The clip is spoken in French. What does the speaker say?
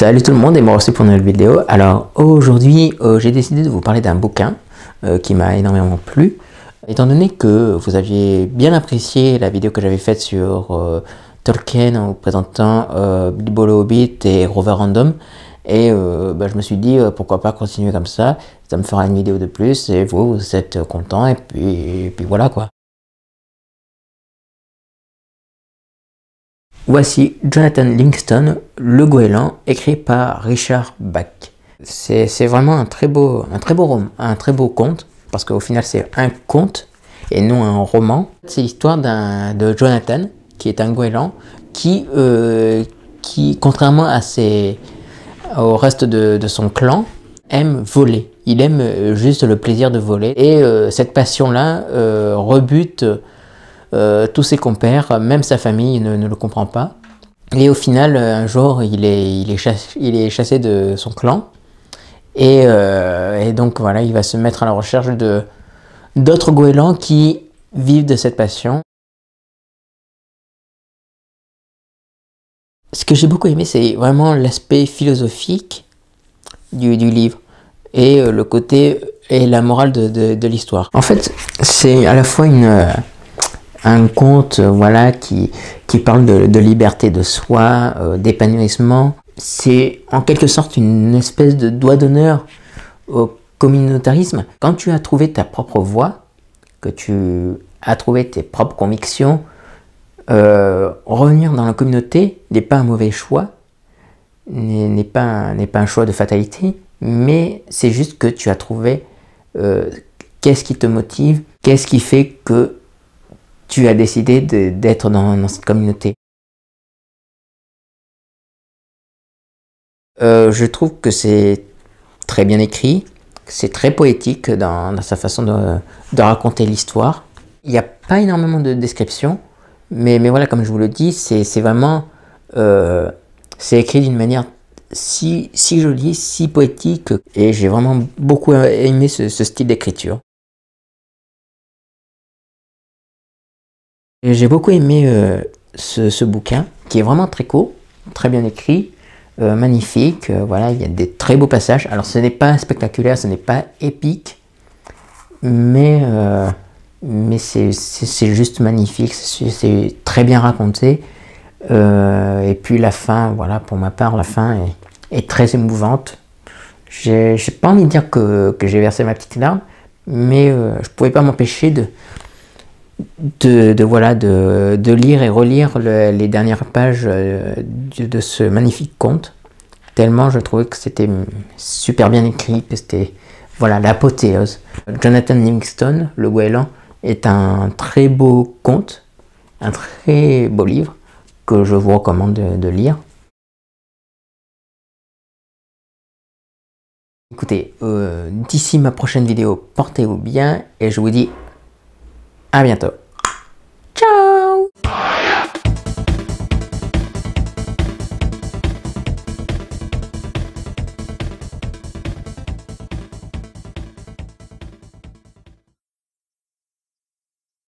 Salut tout le monde et merci pour une nouvelle vidéo. Alors aujourd'hui j'ai décidé de vous parler d'un bouquin qui m'a énormément plu. Étant donné que vous aviez bien apprécié la vidéo que j'avais faite sur Tolkien en vous présentant Bilbo le Hobbit et Grover Random, et je me suis dit pourquoi pas continuer comme ça me fera une vidéo de plus et vous êtes content et puis voilà quoi. Voici Jonathan Livingston, Le Goéland, écrit par Richard Bach. C'est vraiment un très beau roman, un très beau conte, parce qu'au final c'est un conte et non un roman. C'est l'histoire de Jonathan, qui est un goéland, qui contrairement au reste de son clan, aime voler. Il aime juste le plaisir de voler. Et cette passion-là rebute tous ses compères, même sa famille ne le comprend pas. Et au final, un jour, il est chassé de son clan. Et donc voilà, il va se mettre à la recherche d'autres goélands qui vivent de cette passion. Ce que j'ai beaucoup aimé, c'est vraiment l'aspect philosophique du livre et le côté et la morale de l'histoire. En fait, c'est à la fois un conte voilà, qui parle de liberté de soi, d'épanouissement. C'est en quelque sorte une espèce de doigt d'honneur au communautarisme. Quand tu as trouvé ta propre voie, que tu as trouvé tes propres convictions, revenir dans la communauté n'est pas un mauvais choix, n'est pas un choix de fatalité, mais c'est juste que tu as trouvé qu'est-ce qui te motive, qu'est-ce qui fait que tu as décidé d'être dans cette communauté. Je trouve que c'est très bien écrit, c'est très poétique dans sa façon de raconter l'histoire. Il n'y a pas énormément de descriptions, mais voilà, comme je vous le dis, c'est vraiment c'est écrit d'une manière si jolie, si poétique, et j'ai vraiment beaucoup aimé ce style d'écriture. J'ai beaucoup aimé ce bouquin, qui est vraiment très court, très bien écrit, magnifique. Voilà, il y a des très beaux passages. Alors ce n'est pas spectaculaire, ce n'est pas épique, mais c'est juste magnifique, c'est très bien raconté. Et puis la fin, voilà, pour ma part, la fin est très émouvante. J'ai pas envie de dire que j'ai versé ma petite larme, mais je pouvais pas m'empêcher de lire et relire les dernières pages de ce magnifique conte, tellement je trouvais que c'était super bien écrit, que c'était voilà l'apothéose. Jonathan Livingston, Le Goéland, est un très beau conte, un très beau livre que je vous recommande de lire. Écoutez, d'ici ma prochaine vidéo, portez-vous bien et je vous dis à bientôt.